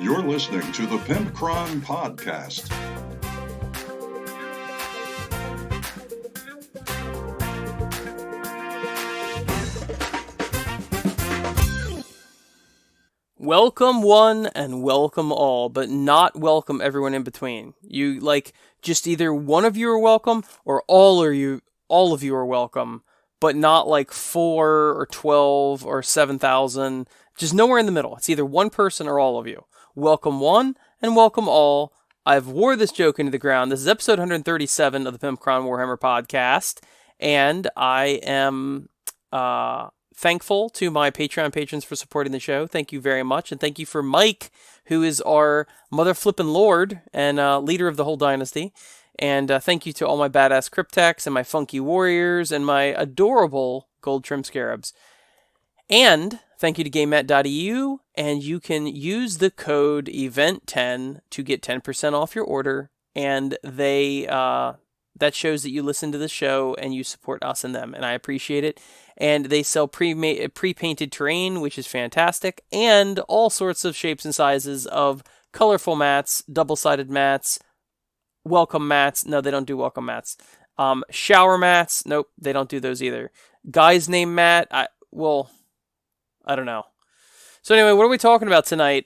You're listening to the Pimpcron Podcast. Welcome one and welcome all, but not welcome everyone in between. You just either one of you are welcome or all of you are welcome, but not like 4 or 12 or 7,000. Just nowhere in the middle. It's either one person or all of you. Welcome one and welcome all. I've wore this joke into the ground. This is episode 137 of the Pimpcron Warhammer Podcast, and I am thankful to my Patreon patrons for supporting the show. Thank you very much. And thank you for Mike, who is our mother flippin' lord and leader of the whole dynasty. And thank you to all my badass Cryptex and my funky warriors and my adorable gold trim scarabs. And thank you to GameMat.eu. And you can use the code EVENT10 to get 10% off your order. And that shows that you listen to the show and you support us and them, and I appreciate it. And they sell pre-painted terrain, which is fantastic, and all sorts of shapes and sizes of colorful mats, double-sided mats, welcome mats. No, they don't do welcome mats. Shower mats. Nope, they don't do those either. Guy's name mat. I don't know. So anyway, what are we talking about tonight?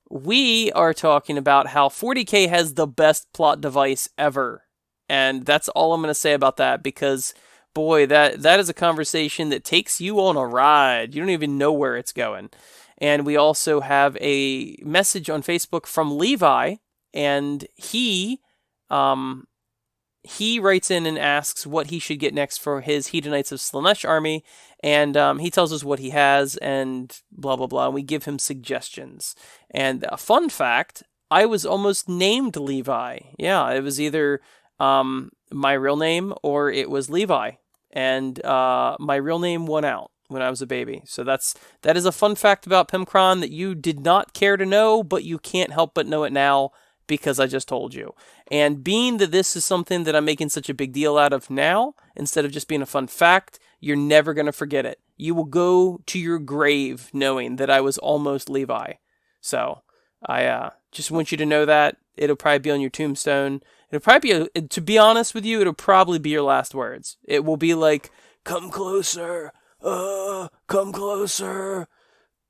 We are talking about how 40K has the best plot device ever. And that's all I'm going to say about that, because, boy, that is a conversation that takes you on a ride. You don't even know where it's going. And we also have a message on Facebook from Levi, and he writes in and asks what he should get next for his Hedonites of Slaanesh army, and he tells us what he has, and blah, blah, blah, and we give him suggestions. And a fun fact, I was almost named Levi. Yeah, it was either my real name or it was Levi, and my real name won out when I was a baby. So that is a fun fact about Pimpcron that you did not care to know, but you can't help but know it now because I just told you. And being that this is something that I'm making such a big deal out of now, instead of just being a fun fact, you're never going to forget it. You will go to your grave knowing that I was almost Levi. So I just want you to know that. It'll probably be on your tombstone. It'll probably be, to be honest with you, it'll probably be your last words. It will be like, come closer, come closer.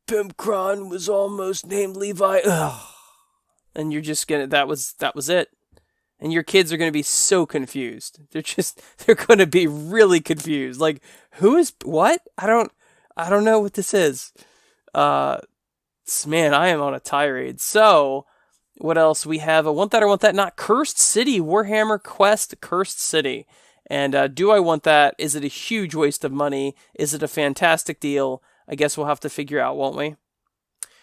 Pimpcron was almost named Levi. Ugh. And you're just gonna, that was it. And your kids are gonna be so confused. They're gonna be really confused. Like, who is, what? I don't know what this is. Man, I am on a tirade. So, what else? We have a Want That or Want That Not Cursed City, Warhammer Quest Cursed City. And do I want that? Is it a huge waste of money? Is it a fantastic deal? I guess we'll have to figure out, won't we?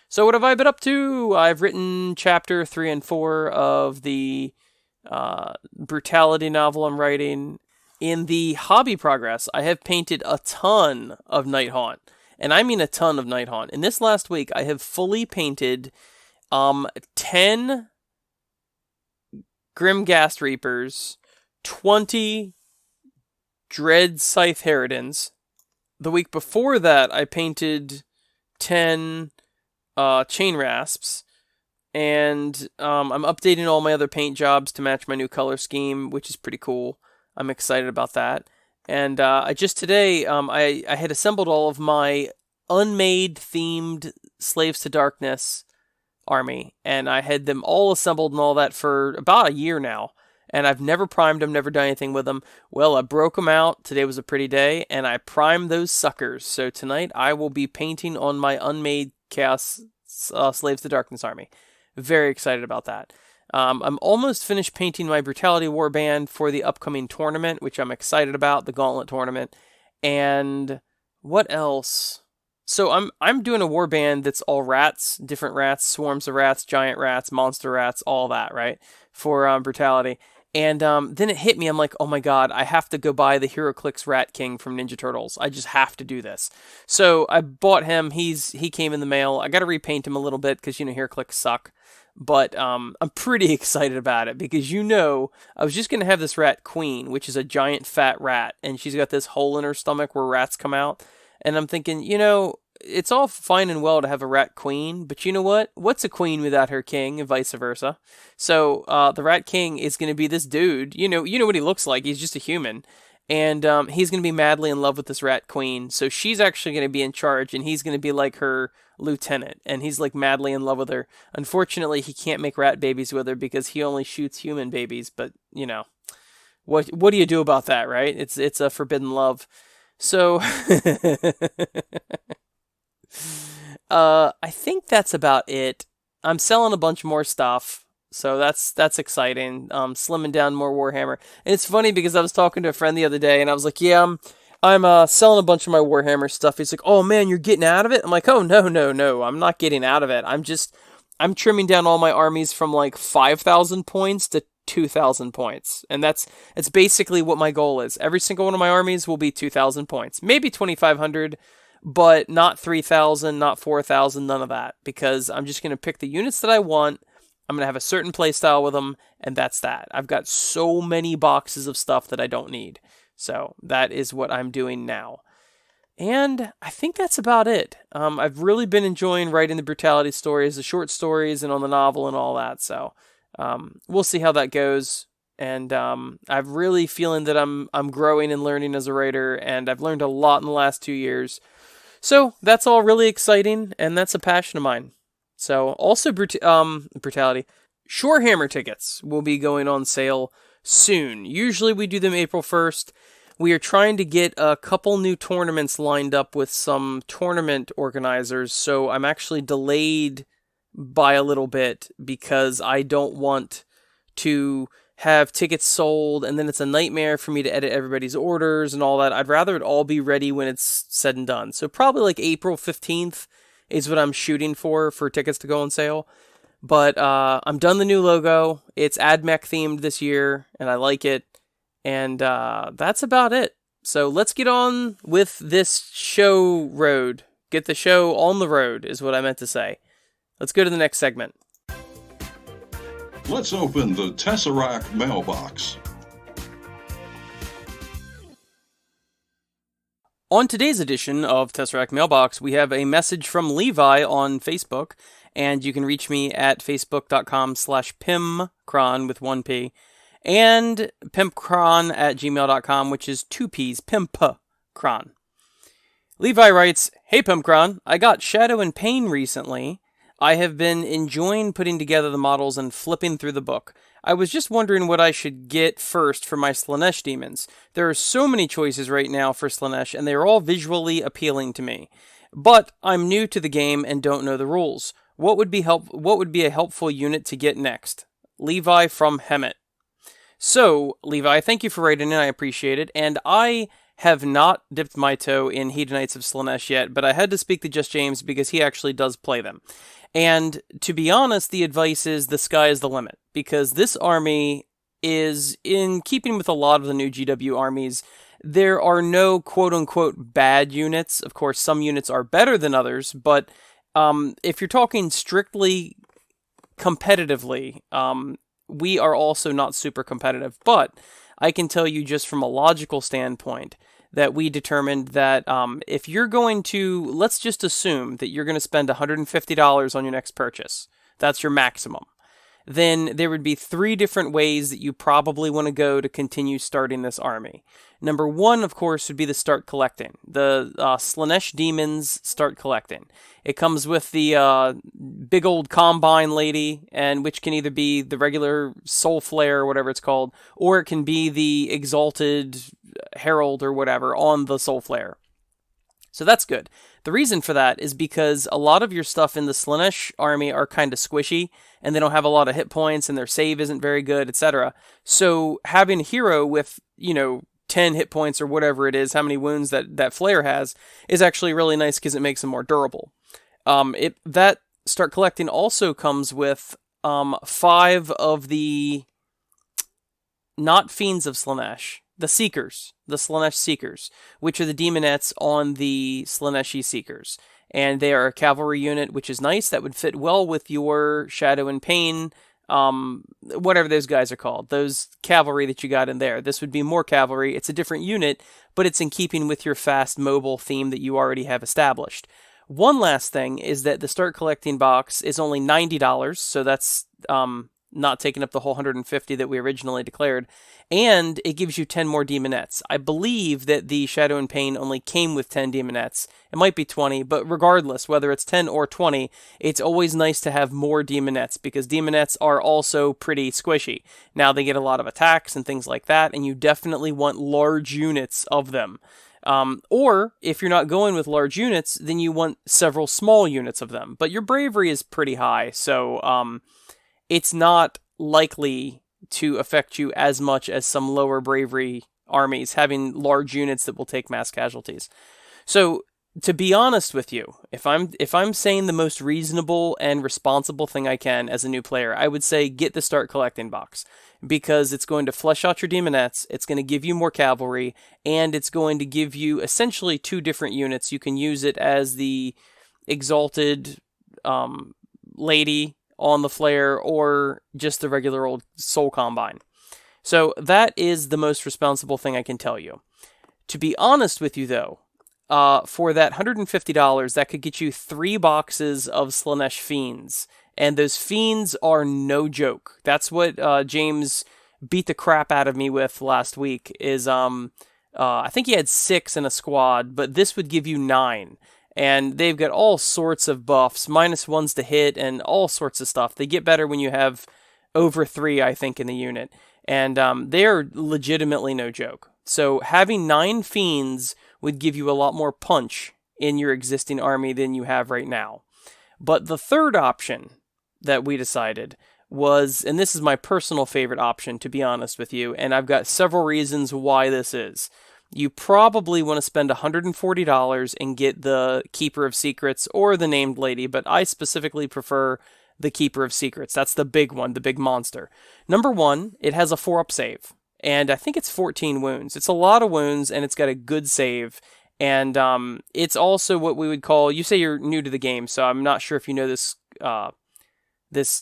So what have I been up to? I've written chapter 3 and 4 of the brutality novel I'm writing. In the hobby progress, I have painted a ton of Nighthaunt. And I mean a ton of Nighthaunt. In this last week, I have fully painted 10 Grimghast Reapers, 20 Dread Scythe Harridans. The week before that, I painted 10 Chain Rasps, and I'm updating all my other paint jobs to match my new color scheme, which is pretty cool. I'm excited about that. And I just today, I had assembled all of my unmade themed Slaves to Darkness army, and I had them all assembled and all that for about a year now, and I've never primed them, never done anything with them. Well, I broke them out. Today was a pretty day, and I primed those suckers. So tonight I will be painting on my unmade Chaos Slaves to Darkness army. Very excited about that. I'm almost finished painting my Brutality Warband for the upcoming tournament, which I'm excited about, the Gauntlet tournament. And what else? So I'm doing a warband that's all rats, different rats, swarms of rats, giant rats, monster rats, all that, right? For Brutality. And then it hit me. I'm like, oh my god, I have to go buy the HeroClix Rat King from Ninja Turtles. I just have to do this. So I bought him. He came in the mail. I got to repaint him a little bit because, HeroClix suck. But I'm pretty excited about it because, I was just going to have this Rat Queen, which is a giant fat rat. And she's got this hole in her stomach where rats come out. And I'm thinking, it's all fine and well to have a rat queen, but you know what? What's a queen without her king, and vice versa? So the rat king is going to be this dude. You know what he looks like. He's just a human. And he's going to be madly in love with this rat queen. So she's actually going to be in charge, and he's going to be like her lieutenant. And he's like madly in love with her. Unfortunately, he can't make rat babies with her because he only shoots human babies. But, what do you do about that, right? It's a forbidden love. So I think that's about it. I'm selling a bunch more stuff. So that's exciting. Slimming down more Warhammer. And it's funny because I was talking to a friend the other day, and I was like, yeah, I'm selling a bunch of my Warhammer stuff. He's like, oh man, you're getting out of it? I'm like, oh no, I'm not getting out of it. I'm trimming down all my armies from like 5,000 points to 2,000 points. And it's basically what my goal is. Every single one of my armies will be 2,000 points. Maybe 2,500, but not 3,000, not 4,000, none of that. Because I'm just going to pick the units that I want. I'm going to have a certain playstyle with them, and that's that. I've got so many boxes of stuff that I don't need. So that is what I'm doing now. And I think that's about it. I've really been enjoying writing the brutality stories, the short stories, and on the novel and all that. So we'll see how that goes. And I'm really feeling that I'm growing and learning as a writer, and I've learned a lot in the last 2 years. So that's all really exciting, and that's a passion of mine. So, also brutality. Shorehammer tickets will be going on sale soon. Usually we do them April 1st. We are trying to get a couple new tournaments lined up with some tournament organizers, so I'm actually delayed by a little bit because I don't want to have tickets sold and then it's a nightmare for me to edit everybody's orders and all that. I'd rather it all be ready when it's said and done. So probably like April 15th. Is what I'm shooting for tickets to go on sale. But I'm done the new logo. It's AdMech themed this year, and I like it. And that's about it. So let's get on with this show road. Get the show on the road is what I meant to say. Let's go to the next segment. Let's open the Tesseract mailbox. On today's edition of Tesseract Mailbox, we have a message from Levi on Facebook, and you can reach me at facebook.com/pimpcron with 1P, and pimpcron@gmail.com, which is 2 P's, pimpcron. Levi writes, hey Pimpcron, I got Shadow and Pain recently. I have been enjoying putting together the models and flipping through the book. I was just wondering what I should get first for my Slaanesh demons. There are so many choices right now for Slaanesh, and they are all visually appealing to me. But I'm new to the game and don't know the rules. What would be a helpful unit to get next? Levi from Hemet. So, Levi, thank you for writing in, I appreciate it, and I have not dipped my toe in Hedonites of Slaanesh yet, but I had to speak to Just James because he actually does play them. And to be honest, the advice is the sky is the limit, because this army is in keeping with a lot of the new GW armies. There are no quote-unquote bad units. Of course, some units are better than others, but if you're talking strictly competitively, we are also not super competitive. But I can tell you just from a logical standpoint that we determined that if you're going to, let's just assume that you're going to spend $150 on your next purchase. That's your maximum. Then there would be 3 different ways that you probably want to go to continue starting this army. Number 1, of course, would be the start collecting. The Slaanesh demons start collecting. It comes with the big old combine lady, and which can either be the regular soul flare or whatever it's called, or it can be the exalted herald or whatever on the soul flare. So that's good. The reason for that is because a lot of your stuff in the Slaanesh army are kind of squishy, and they don't have a lot of hit points, and their save isn't very good, etc. So having a hero with, 10 hit points or whatever it is, how many wounds that flare has, is actually really nice because it makes them more durable. That start collecting also comes with 5 of the not Fiends of Slaanesh, the Seekers, the Slaanesh Seekers, which are the demonettes on the Slaaneshi Seekers. And they are a cavalry unit, which is nice. That would fit well with your Shadow and Pain, whatever those guys are called. Those cavalry that you got in there. This would be more cavalry. It's a different unit, but it's in keeping with your fast mobile theme that you already have established. One last thing is that the Start Collecting box is only $90, so that's not taking up the whole 150 that we originally declared, and it gives you 10 more demonettes. I believe that the Shadow and Pain only came with 10 demonettes. It might be 20, but regardless, whether it's 10 or 20, it's always nice to have more demonettes, because demonettes are also pretty squishy. Now, they get a lot of attacks and things like that, and you definitely want large units of them. Or, if you're not going with large units, then you want several small units of them. But your bravery is pretty high, so it's not likely to affect you as much as some lower bravery armies having large units that will take mass casualties. So, to be honest with you, if I'm saying the most reasonable and responsible thing I can as a new player, I would say get the Start Collecting box, because it's going to flesh out your demonettes, it's going to give you more cavalry, and it's going to give you essentially 2 different units. You can use it as the exalted lady on the flare, or just the regular old soul combine. So that is the most responsible thing I can tell you. To be honest with you, though, for that $150, that could get you 3 boxes of Slaanesh Fiends. And those Fiends are no joke. That's what James beat the crap out of me with last week, is I think he had 6 in a squad, but this would give you 9. And they've got all sorts of buffs, -1s to hit, and all sorts of stuff. They get better when you have over 3, I think, in the unit. And they are legitimately no joke. So having 9 Fiends would give you a lot more punch in your existing army than you have right now. But the third option that we decided was, and this is my personal favorite option, to be honest with you, and I've got several reasons why this is. You probably want to spend $140 and get the Keeper of Secrets or the Named Lady, but I specifically prefer the Keeper of Secrets. That's the big one, the big monster. Number 1, it has a 4-up save, and I think it's 14 wounds. It's a lot of wounds, and it's got a good save, and it's also what we would call, you say you're new to the game, so I'm not sure if you know this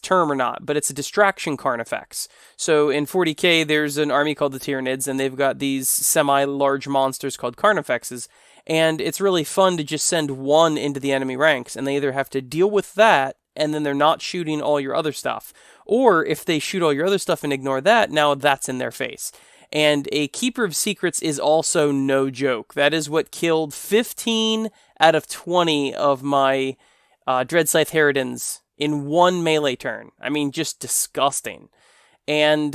term or not, but it's a distraction Carnifex. So in 40k, there's an army called the Tyranids, and they've got these semi-large monsters called Carnifexes, and it's really fun to just send one into the enemy ranks, and they either have to deal with that, and then they're not shooting all your other stuff, or if they shoot all your other stuff and ignore that, now that's in their face. And a Keeper of Secrets is also no joke. That is what killed 15 out of 20 of my Dreadscythe Harridans in one melee turn. I mean, just disgusting. And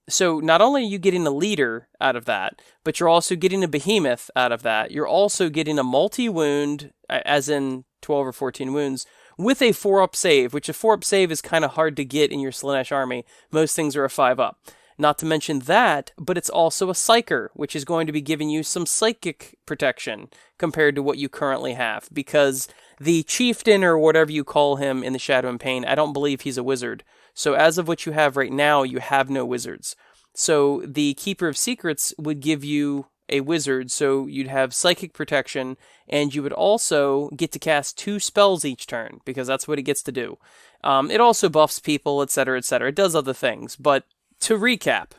so not only are you getting a leader out of that, but you're also getting a behemoth out of that. You're also getting a multi-wound, as in 12 or 14 wounds, with a 4-up save, which a 4-up save is kind of hard to get in your Slaanesh army. Most things are a 5-up. Not to mention that, but it's also a Psyker, which is going to be giving you some psychic protection compared to what you currently have, because the Chieftain, or whatever you call him in the Shadow and Pain, I don't believe he's a wizard. So as of what you have right now, you have no wizards. So the Keeper of Secrets would give you a wizard, so you'd have psychic protection, and you would also get to cast 2 spells each turn, because that's what it gets to do. It also buffs people, etc., etc. It does other things, but to recap,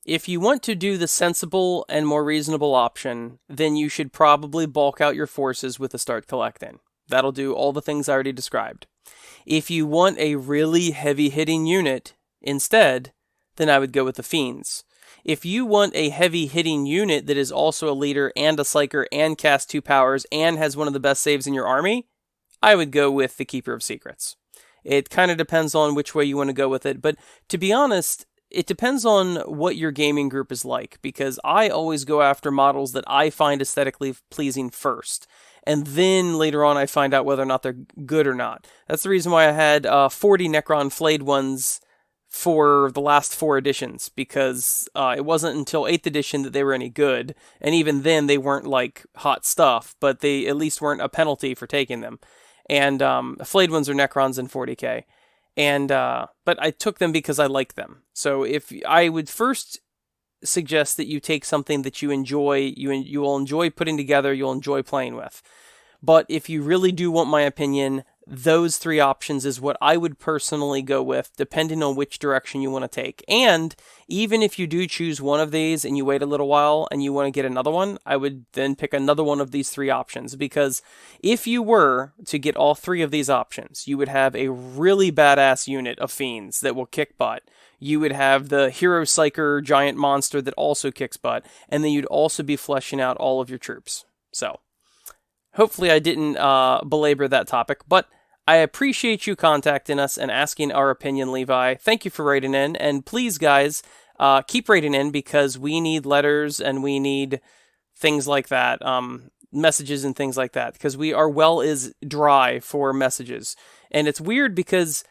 if you want to do the sensible and more reasonable option, then you should probably bulk out your forces with a Start Collecting. That'll do all the things I already described. If you want a really heavy-hitting unit instead, then I would go with the Fiends. If you want a heavy-hitting unit that is also a leader and a Psyker and casts 2 powers and has one of the best saves in your army, I would go with the Keeper of Secrets. It kind of depends on which way you want to go with it, but to be honest, it depends on what your gaming group is like, because I always go after models that I find aesthetically pleasing first, and then later on I find out whether or not they're good or not. That's the reason why I had 40 Necron Flayed ones for the last 4 editions, because it wasn't until 8th edition that they were any good, and even then they weren't like hot stuff, but they at least weren't a penalty for taking them. And Flayed ones are Necrons in 40k. And but I took them because I like them. So if I would first suggest that you take something that you enjoy, you will enjoy putting together, you'll enjoy playing with. But if you really do want my opinion, those three options is what I would personally go with, depending on which direction you want to take. And even if you do choose one of these and you wait a little while and you want to get another one, I would then pick another one of these three options, because if you were to get all three of these options, you would have a really badass unit of fiends that will kick butt. You would have the Hero Psyker giant monster that also kicks butt, and then you'd also be fleshing out all of your troops. So, hopefully I didn't belabor that topic, but I appreciate you contacting us and asking our opinion, Levi. Thank you for writing in, and please, guys, keep writing in, because we need letters and we need things like that, messages and things like that, because our well is dry for messages. And it's weird because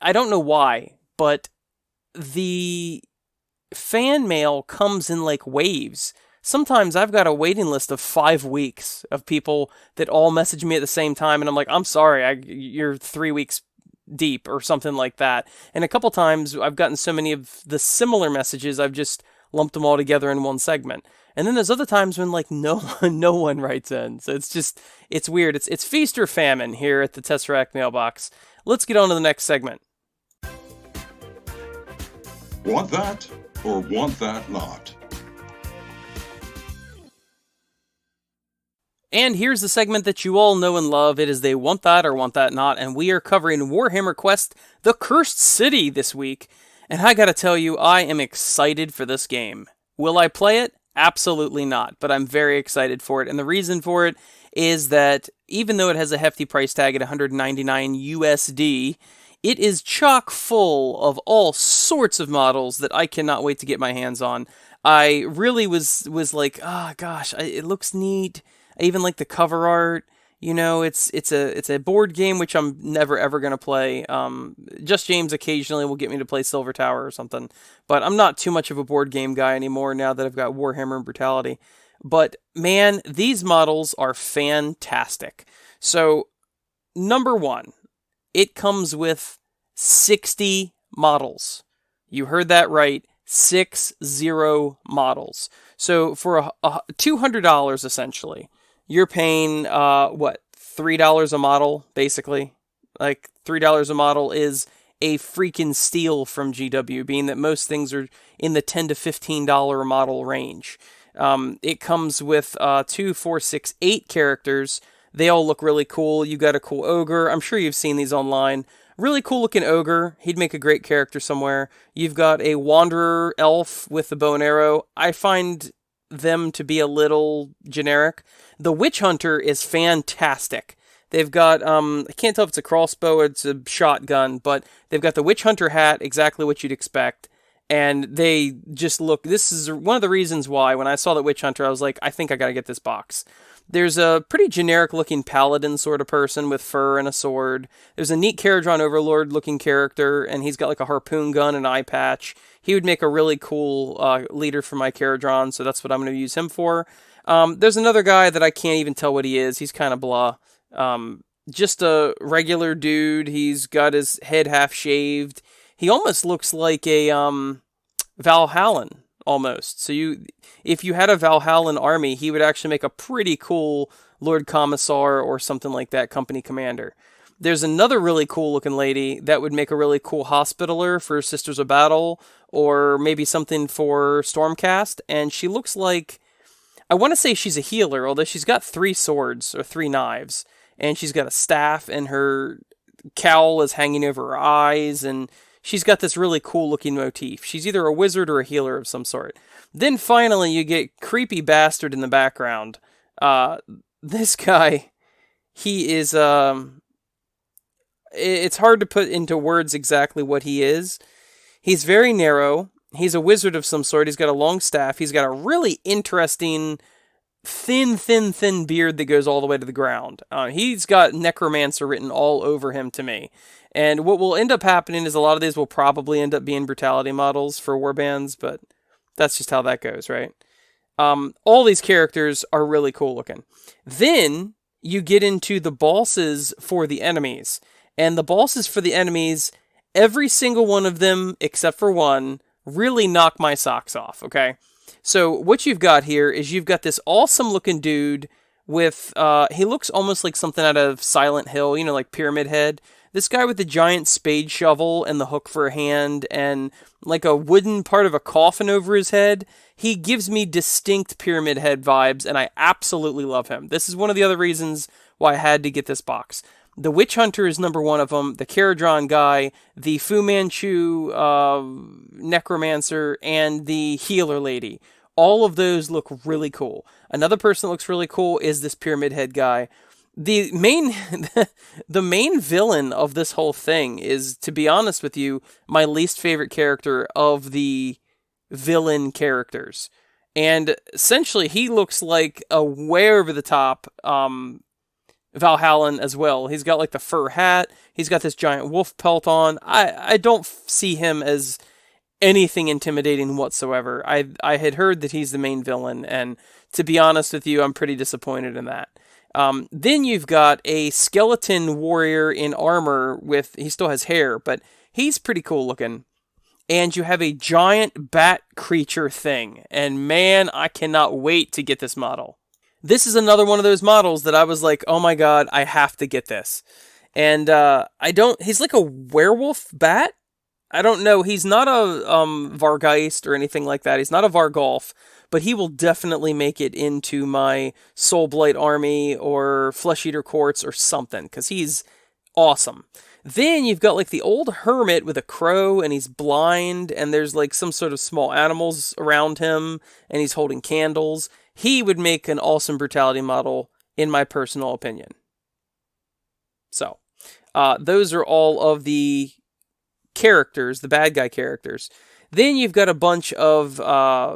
I don't know why, but the fan mail comes in like waves. Sometimes I've got a waiting list of 5 weeks of people that all message me at the same time, and I'm like, I'm sorry, you're 3 weeks deep or something like that. And a couple times I've gotten so many of the similar messages, I've just lumped them all together in one segment. And then there's other times when like no one writes in. So it's weird. It's feast or famine here at the Tesseract Mailbox. Let's get on to the next segment. Want that or want that not? And here's the segment that you all know and love. It is They Want That or Want That Not, and we are covering Warhammer Quest, The Cursed City this week. And I gotta tell you, I am excited for this game. Will I play it? Absolutely not, but I'm very excited for it. And the reason for it is that even though it has a hefty price tag at 199 USD, it is chock full of all sorts of models that I cannot wait to get my hands on. I really was like, oh gosh, it looks neat. I even like the cover art. You know, it's a board game which I'm never ever gonna play. Just James occasionally will get me to play Silver Tower or something, but I'm not too much of a board game guy anymore now that I've got Warhammer and Brutality. But man, these models are fantastic. So, number one, it comes with 60 models. You heard that right. 60 models. So for $200 essentially, you're paying $3 a model basically. Like $3 a model is a freaking steal from GW, being that most things are in the $10 to $15 a model range. It comes with 2, 4, 6, 8 characters. They all look really cool. You got a cool ogre. I'm sure you've seen these online. Really cool looking ogre. He'd make a great character somewhere. You've got a wanderer elf with the bow and arrow. I find them to be a little generic. The witch hunter is fantastic. They've got, I can't tell if it's a crossbow or it's a shotgun, but they've got the witch hunter hat, exactly what you'd expect. And they just look, this is one of the reasons why when I saw the witch hunter, I was like, I think I gotta get this box. There's a pretty generic looking paladin sort of person with fur and a sword. There's a neat Caradron Overlord looking character, and he's got like a harpoon gun and eye patch. He would make a really cool leader for my Caradron, so that's what I'm going to use him for. There's another guy that I can't even tell what he is. He's kind of blah. Just a regular dude. He's got his head half shaved. He almost looks like a Valhallan. Almost. So if you had a Valhallan army, he would actually make a pretty cool Lord Commissar or something like that, company commander. There's another really cool looking lady that would make a really cool Hospitaller for Sisters of Battle, or maybe something for Stormcast, and she looks like, I want to say she's a healer, although she's got 3 swords or 3 knives, and she's got a staff, and her cowl is hanging over her eyes, and she's got this really cool looking motif. She's either a wizard or a healer of some sort. Then finally you get creepy bastard in the background. This guy, he is, it's hard to put into words exactly what he is. He's very narrow. He's a wizard of some sort. He's got a long staff. He's got a really interesting thin beard that goes all the way to the ground. He's got necromancer written all over him to me. And what will end up happening is a lot of these will probably end up being brutality models for warbands, but that's just how that goes, right? All these characters are really cool looking. Then you get into the bosses for the enemies. And the bosses for the enemies, every single one of them, except for one, really knock my socks off, okay? So what you've got here is you've got this awesome looking dude with, he looks almost like something out of Silent Hill, like Pyramid Head. This guy with the giant spade shovel and the hook for a hand and like a wooden part of a coffin over his head. He gives me distinct Pyramid Head vibes, and I absolutely love him. This is one of the other reasons why I had to get this box. The Witch Hunter is number one of them, the Caradron guy, the Fu Manchu Necromancer, and the Healer Lady. All of those look really cool. Another person that looks really cool is this Pyramid Head guy. The main the main villain of this whole thing is, to be honest with you, my least favorite character of the villain characters. And essentially he looks like a way over the top Valhallan as well. He's got like the fur hat, he's got this giant wolf pelt on. I don't see him as anything intimidating whatsoever. I had heard that he's the main villain, and to be honest with you, I'm pretty disappointed in that. Then you've got a skeleton warrior in armor he still has hair, but he's pretty cool looking. And you have a giant bat creature thing, and man, I cannot wait to get this model. This is another one of those models that I was like, oh my god, I have to get this. And he's like a werewolf bat? I don't know, he's not a Vargeist or anything like that, he's not a Vargolf, but he will definitely make it into my Soulblight army or Flesh Eater Courts or something, because he's awesome. Then you've got like the old hermit with a crow, and he's blind, and there's like some sort of small animals around him, and he's holding candles. He would make an awesome brutality model, in my personal opinion. So, those are all of the characters, the bad guy characters. Then you've got a bunch of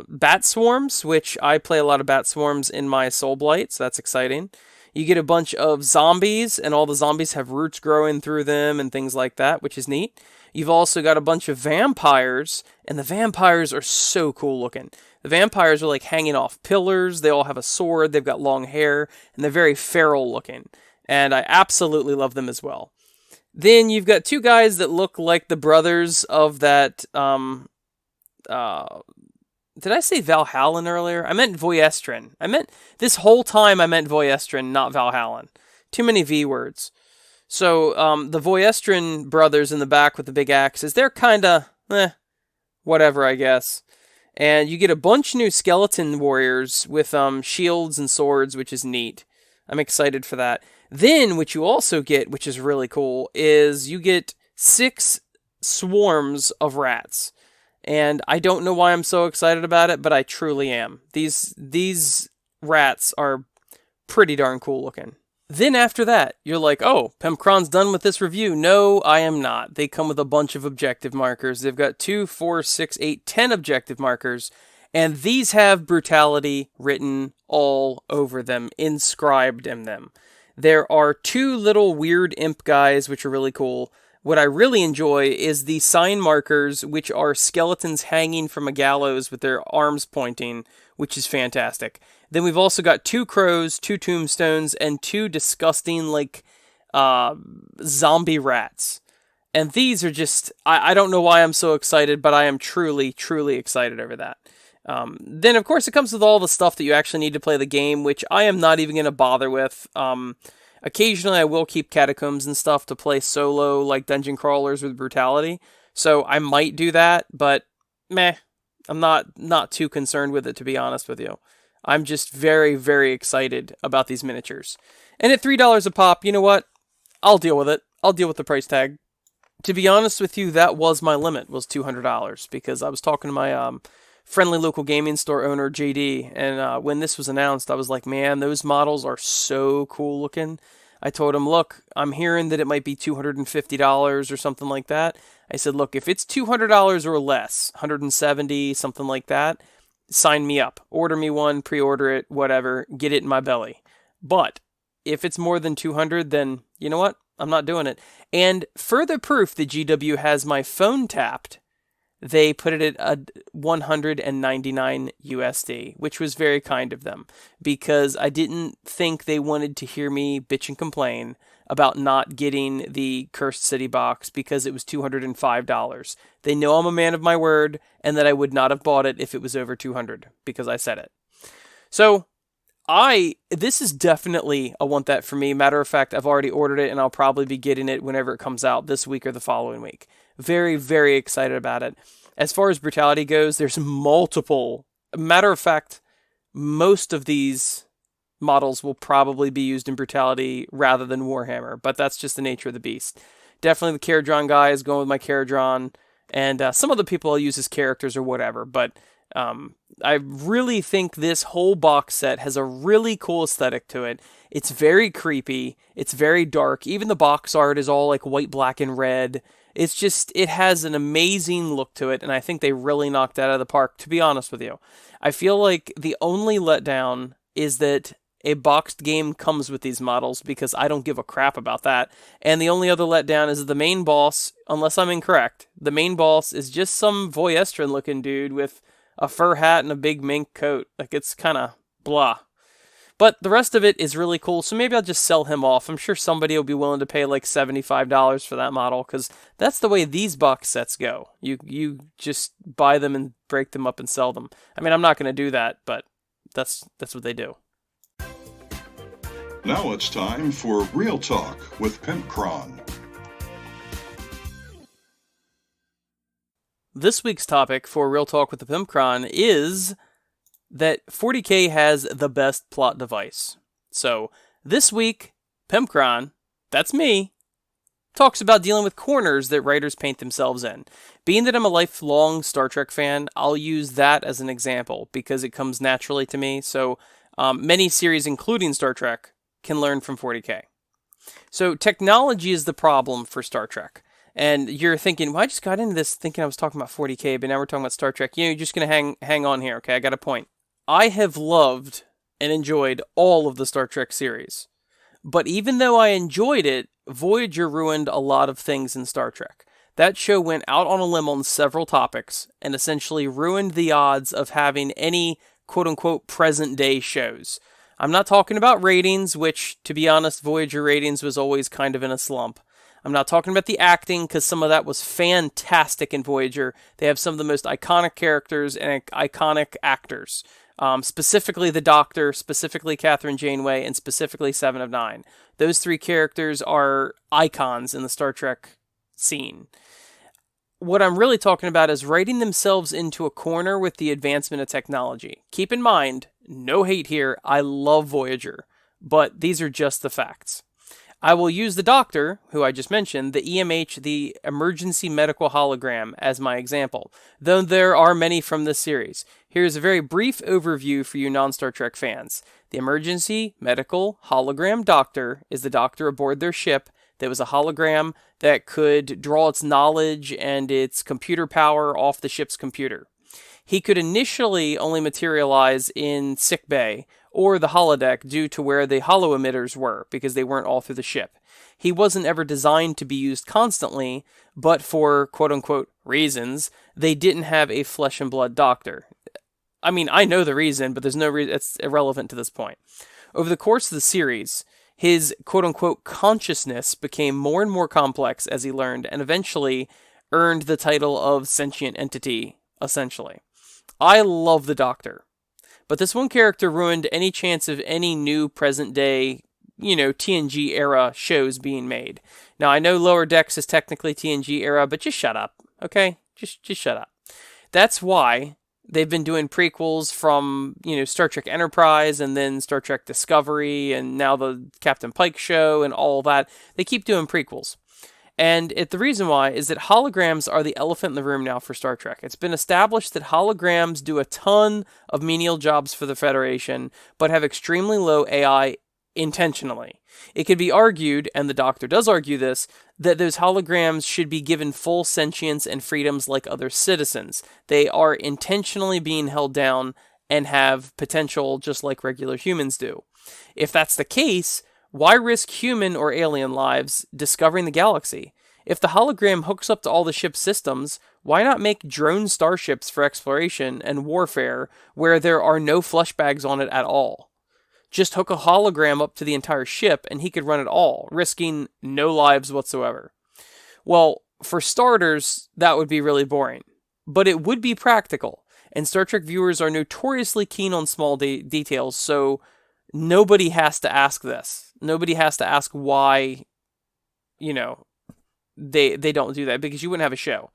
bat swarms, which I play a lot of bat swarms in my Soulblight, so that's exciting. You get a bunch of zombies, and all the zombies have roots growing through them and things like that, which is neat. You've also got a bunch of vampires, and the vampires are so cool looking. The vampires are like hanging off pillars, they all have a sword, they've got long hair, and they're very feral looking. And I absolutely love them as well. Then you've got two guys that look like the brothers of that, did I say Valhallan earlier? I meant Voyestrin. This whole time I meant Voyestrin, not Valhallan. Too many V words. So, the Voyestrin brothers in the back with the big axes, they're kinda, whatever, I guess. And you get a bunch of new skeleton warriors with, shields and swords, which is neat. I'm excited for that. Then, what you also get, which is really cool, is you get 6 swarms of rats. And I don't know why I'm so excited about it, but I truly am. These rats are pretty darn cool looking. Then after that, you're like, oh, Pemcron's done with this review. No, I am not. They come with a bunch of objective markers. They've got 2, 4, 6, 8, 10 objective markers. And these have brutality written all over them, inscribed in them. There are 2 little weird imp guys, which are really cool. What I really enjoy is the sign markers, which are skeletons hanging from a gallows with their arms pointing, which is fantastic. Then we've also got 2 crows, 2 tombstones, and 2 disgusting, zombie rats. And these are just, I don't know why I'm so excited, but I am truly, truly excited over that. Then, of course, it comes with all the stuff that you actually need to play the game, which I am not even going to bother with. Occasionally, I will keep catacombs and stuff to play solo, like dungeon crawlers with brutality. So I might do that, but meh. I'm not too concerned with it, to be honest with you. I'm just very, very excited about these miniatures. And at $3 a pop, you know what? I'll deal with it. I'll deal with the price tag. To be honest with you, that was my limit, was $200, because I was talking to my friendly local gaming store owner, JD, and when this was announced, I was like, man, those models are so cool looking. I told him, look, I'm hearing that it might be $250 or something like that. I said, look, if it's $200 or less, $170, something like that, sign me up. Order me one, pre-order it, whatever, get it in my belly. But if it's more than $200, then you know what? I'm not doing it. And further proof that GW has my phone tapped, they put it at $199 USD, which was very kind of them, because I didn't think they wanted to hear me bitch and complain about not getting the Cursed City box because it was $205. They know I'm a man of my word, and that I would not have bought it if it was over $200, because I said it. So, This is definitely a want that for me. Matter of fact, I've already ordered it and I'll probably be getting it whenever it comes out this week or the following week. Very, very excited about it. As far as brutality goes, there's multiple. Matter of fact, most of these models will probably be used in brutality rather than Warhammer, but that's just the nature of the beast. Definitely the Caradron guy is going with my Caradron, and some other people I'll use as characters or whatever, but I really think this whole box set has a really cool aesthetic to it. It's very creepy, it's very dark, even the box art is all like white, black, and red. It's just, it has an amazing look to it, and I think they really knocked it out of the park, to be honest with you. I feel like the only letdown is that a boxed game comes with these models, because I don't give a crap about that. And the only other letdown is the main boss, unless I'm incorrect, the main boss is just some Voyestrin looking dude with a fur hat and a big mink coat. Like, it's kind of blah. But the rest of it is really cool, so maybe I'll just sell him off. I'm sure somebody will be willing to pay like $75 for that model, because that's the way these box sets go. You just buy them and break them up and sell them. I mean, I'm not going to do that, but that's what they do. Now it's time for Real Talk with Pimpcron. This week's topic for Real Talk with the Pimpcron is that 40K has the best plot device. So, this week, Pimpcron, that's me, talks about dealing with corners that writers paint themselves in. Being that I'm a lifelong Star Trek fan, I'll use that as an example, because it comes naturally to me. So, many series, including Star Trek, can learn from 40K. So, technology is the problem for Star Trek. And you're thinking, well, I just got into this thinking I was talking about 40K, but now we're talking about Star Trek. You're just going to hang on here, okay? I got a point. I have loved and enjoyed all of the Star Trek series. But even though I enjoyed it, Voyager ruined a lot of things in Star Trek. That show went out on a limb on several topics and essentially ruined the odds of having any quote-unquote present-day shows. I'm not talking about ratings, which, to be honest, Voyager ratings was always kind of in a slump. I'm not talking about the acting, because some of that was fantastic in Voyager. They have some of the most iconic characters and iconic actors. Specifically the Doctor, specifically Catherine Janeway, and specifically Seven of Nine. Those three characters are icons in the Star Trek scene. What I'm really talking about is writing themselves into a corner with the advancement of technology. Keep in mind, no hate here, I love Voyager, but these are just the facts. I will use the Doctor, who I just mentioned, the EMH, the Emergency Medical Hologram, as my example, though there are many from this series. Here's a very brief overview for you non-Star Trek fans. The Emergency Medical Hologram Doctor is the doctor aboard their ship that was a hologram that could draw its knowledge and its computer power off the ship's computer. He could initially only materialize in sickbay or the holodeck due to where the holo emitters were, because they weren't all through the ship. He wasn't ever designed to be used constantly, but for quote-unquote reasons, they didn't have a flesh and blood doctor. I mean, I know the reason, but there's no reason. It's irrelevant to this point. Over the course of the series, his quote-unquote consciousness became more and more complex as he learned, and eventually earned the title of sentient entity, essentially. I love the Doctor, but this one character ruined any chance of any new present-day, TNG era shows being made. Now, I know Lower Decks is technically TNG era, but just shut up, okay? Just shut up. That's why they've been doing prequels from, Star Trek Enterprise, and then Star Trek Discovery, and now the Captain Pike show, and all that. They keep doing prequels. And the reason why is that holograms are the elephant in the room now for Star Trek. It's been established that holograms do a ton of menial jobs for the Federation, but have extremely low AI intentionally. It could be argued, and the Doctor does argue this, that those holograms should be given full sentience and freedoms like other citizens. They are intentionally being held down and have potential just like regular humans do. If that's the case, why risk human or alien lives discovering the galaxy? If the hologram hooks up to all the ship's systems, why not make drone starships for exploration and warfare where there are no flesh bags on it at all? Just hook a hologram up to the entire ship and he could run it all, risking no lives whatsoever. Well, for starters, that would be really boring. But it would be practical, and Star Trek viewers are notoriously keen on small details, so nobody has to ask this. Nobody has to ask why, you know, they don't do that, because you wouldn't have a show.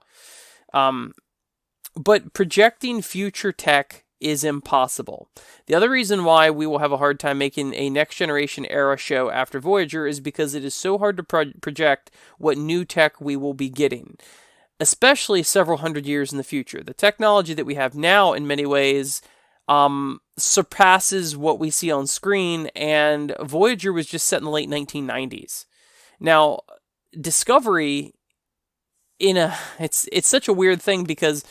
But projecting future tech is impossible. The other reason why we will have a hard time making a next generation era show after Voyager is because it is so hard to project what new tech we will be getting, especially several hundred years in the future. The technology that we have now, in many ways, surpasses what we see on screen, and Voyager was just set in the late 1990s. Now, Discovery, it's such a weird thing, because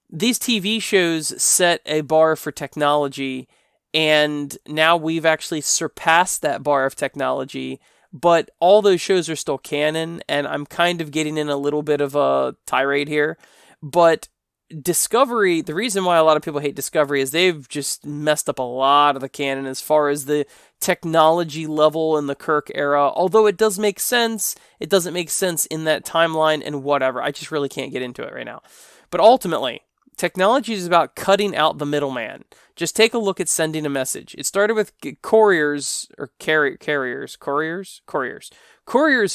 these TV shows set a bar for technology, and now we've actually surpassed that bar of technology, but all those shows are still canon, and I'm kind of getting in a little bit of a tirade here, but Discovery, the reason why a lot of people hate Discovery is they've just messed up a lot of the canon as far as the technology level in the Kirk era. Although it does make sense, it doesn't make sense in that timeline and whatever. I just really can't get into it right now. But ultimately, technology is about cutting out the middleman. Just take a look at sending a message. It started with couriers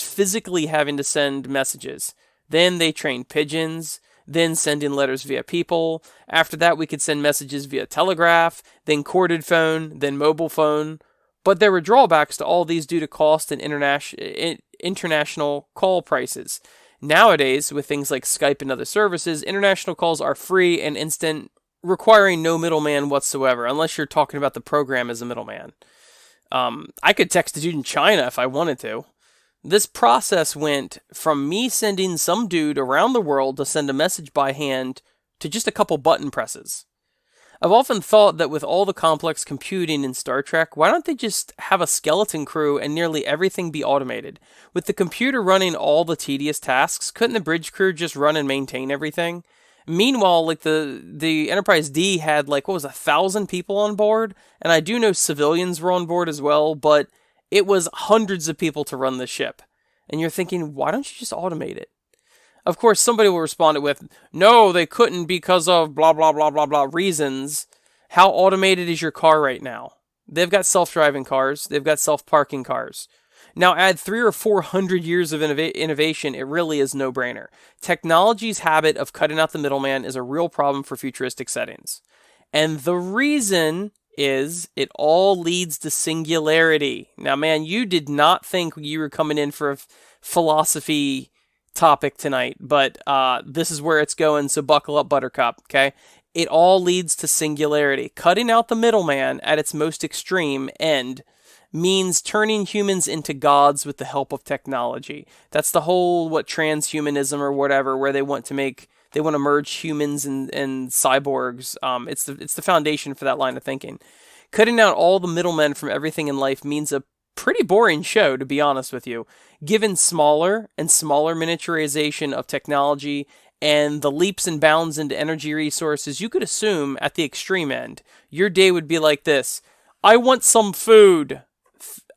physically having to send messages. Then they trained pigeons, then sending letters via people. After that, we could send messages via telegraph, then corded phone, then mobile phone. But there were drawbacks to all these due to cost and international call prices. Nowadays, with things like Skype and other services, international calls are free and instant, requiring no middleman whatsoever, unless you're talking about the program as a middleman. I could text a dude in China if I wanted to. This process went from me sending some dude around the world to send a message by hand to just a couple button presses. I've often thought that with all the complex computing in Star Trek, why don't they just have a skeleton crew and nearly everything be automated? With the computer running all the tedious tasks, couldn't the bridge crew just run and maintain everything? Meanwhile, like the Enterprise D had 1,000 people on board, and I do know civilians were on board as well, but it was hundreds of people to run the ship. And you're thinking, why don't you just automate it? Of course, somebody will respond with, no, they couldn't because of blah, blah, blah, blah, blah reasons. How automated is your car right now? They've got self-driving cars. They've got self-parking cars. Now add 300 or 400 years of innovation, it really is no-brainer. Technology's habit of cutting out the middleman is a real problem for futuristic settings. And the reason is it all leads to singularity. Now, man, you did not think you were coming in for a philosophy topic tonight, but this is where it's going, so buckle up, Buttercup, okay? It all leads to singularity. Cutting out the middleman at its most extreme end means turning humans into gods with the help of technology. That's the whole, transhumanism or whatever, where they want to merge humans and cyborgs. It's the foundation for that line of thinking. Cutting out all the middlemen from everything in life means a pretty boring show, to be honest with you. Given smaller and smaller miniaturization of technology and the leaps and bounds into energy resources, you could assume at the extreme end, your day would be like this. I want some food.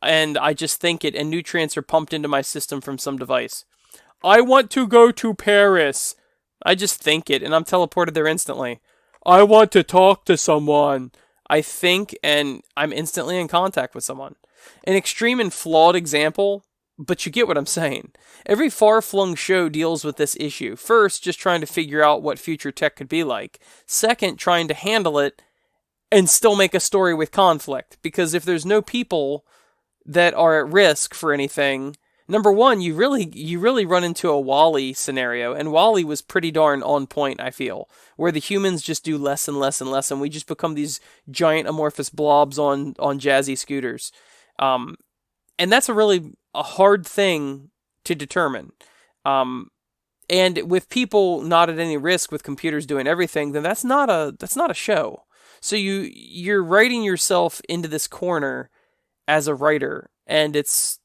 And I just think it, and nutrients are pumped into my system from some device. I want to go to Paris. I just think it, and I'm teleported there instantly. I want to talk to someone. I think, and I'm instantly in contact with someone. An extreme and flawed example, but you get what I'm saying. Every far-flung show deals with this issue. First, just trying to figure out what future tech could be like. Second, trying to handle it and still make a story with conflict. Because if there's no people that are at risk for anything, number one, you really run into a Wall-E scenario, and Wall-E was pretty darn on point, I feel, where the humans just do less and less and less, and we just become these giant amorphous blobs on jazzy scooters. And that's a hard thing to determine. And with people not at any risk, with computers doing everything, then that's not a show. So you're writing yourself into this corner as a writer, and it's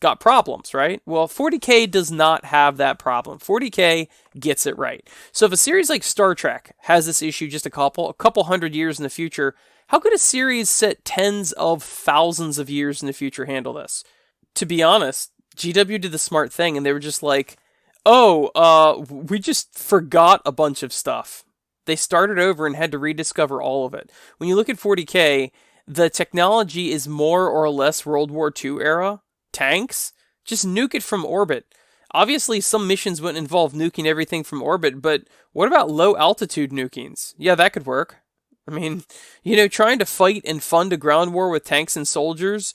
got problems, right? Well, 40K does not have that problem. 40K gets it right. So if a series like Star Trek has this issue just a couple hundred years in the future, how could a series set tens of thousands of years in the future handle this? To be honest, GW did the smart thing, and they were just like, we just forgot a bunch of stuff. They started over and had to rediscover all of it. When you look at 40K, the technology is more or less World War II era tanks, just nuke it from orbit. Obviously, some missions wouldn't involve nuking everything from orbit, but what about low altitude nukings? Yeah, that could work. I mean, trying to fight and fund a ground war with tanks and soldiers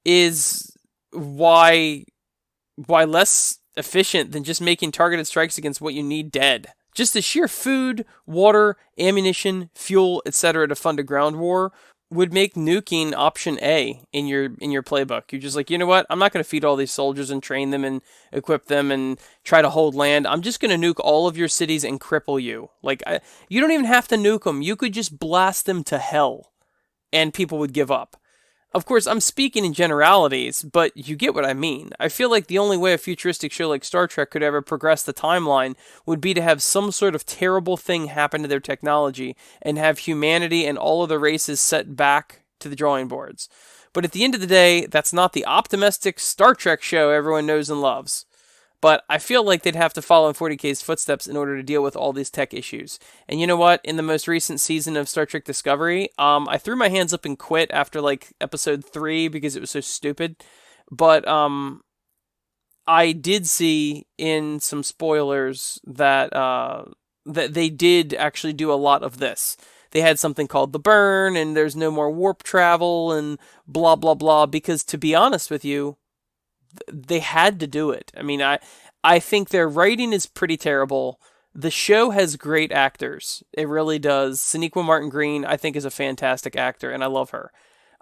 is why less efficient than just making targeted strikes against what you need dead. Just the sheer food, water, ammunition, fuel, etc. to fund a ground war would make nuking option A in your playbook. You're just like, you know what? I'm not going to feed all these soldiers and train them and equip them and try to hold land. I'm just going to nuke all of your cities and cripple you. Like, you don't even have to nuke them. You could just blast them to hell, and people would give up. Of course, I'm speaking in generalities, but you get what I mean. I feel like the only way a futuristic show like Star Trek could ever progress the timeline would be to have some sort of terrible thing happen to their technology and have humanity and all of the races set back to the drawing boards. But at the end of the day, that's not the optimistic Star Trek show everyone knows and loves. But I feel like they'd have to follow in 40K's footsteps in order to deal with all these tech issues. And you know what? In the most recent season of Star Trek Discovery, I threw my hands up and quit after like episode 3 because it was so stupid. But I did see in some spoilers that that they did actually do a lot of this. They had something called the burn, and there's no more warp travel, and blah blah blah. Because to be honest with you, they had to do it. I mean, I think their writing is pretty terrible. The show has great actors. It really does. Sonequa Martin Green, I think, is a fantastic actor, and I love her.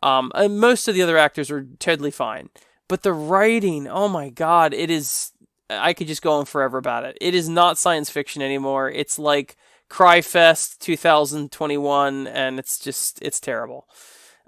And most of the other actors are totally fine. But the writing, oh my god, it is... I could just go on forever about it. It is not science fiction anymore. It's like Cryfest 2021, and it's terrible.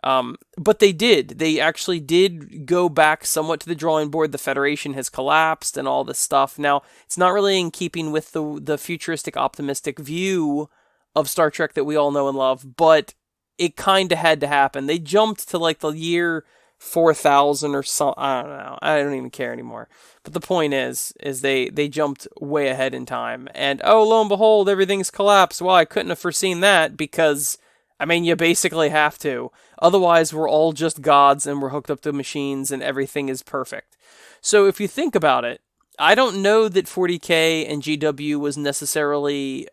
But they actually did go back somewhat to the drawing board. The Federation has collapsed and all this stuff. Now, it's not really in keeping with the futuristic, optimistic view of Star Trek that we all know and love, but it kind of had to happen. They jumped to like the year 4000 or something. I don't know. I don't even care anymore. But the point is they jumped way ahead in time. And oh, lo and behold, everything's collapsed. Well, I couldn't have foreseen that because... I mean, you basically have to. Otherwise, we're all just gods and we're hooked up to machines and everything is perfect. So if you think about it, I don't know that 40K and GW was necessarily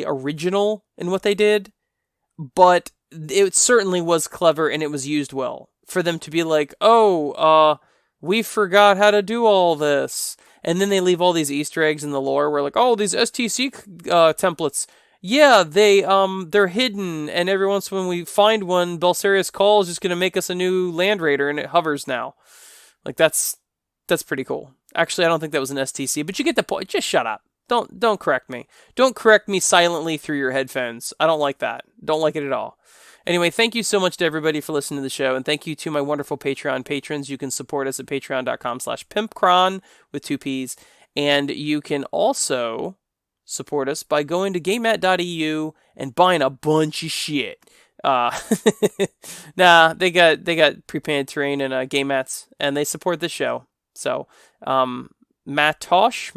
original in what they did, but it certainly was clever and it was used well. For them to be like, we forgot how to do all this. And then they leave all these Easter eggs in the lore where like, oh, these STC templates... Yeah, they're hidden, and every once when we find one, Belsarius Call is just going to make us a new Land Raider, and it hovers now. Like, that's pretty cool. Actually, I don't think that was an STC, but you get the point. Just shut up. Don't correct me. Don't correct me silently through your headphones. I don't like that. Don't like it at all. Anyway, thank you so much to everybody for listening to the show, and thank you to my wonderful Patreon patrons. You can support us at patreon.com/pimpcron with 2 Ps, and you can also... support us by going to gamemat.eu and buying a bunch of shit. Nah, they got pre-painted terrain and game mats, and they support the show. So, Mataus,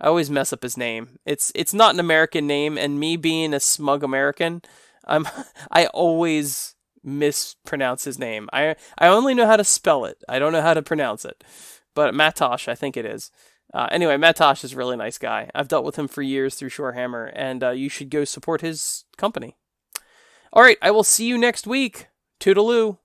I always mess up his name. It's not an American name, and me being a smug American, I always mispronounce his name. I only know how to spell it. I don't know how to pronounce it. But Matash, I think it is. Anyway, Matash is a really nice guy. I've dealt with him for years through Shorehammer, and you should go support his company. All right, I will see you next week. Toodaloo.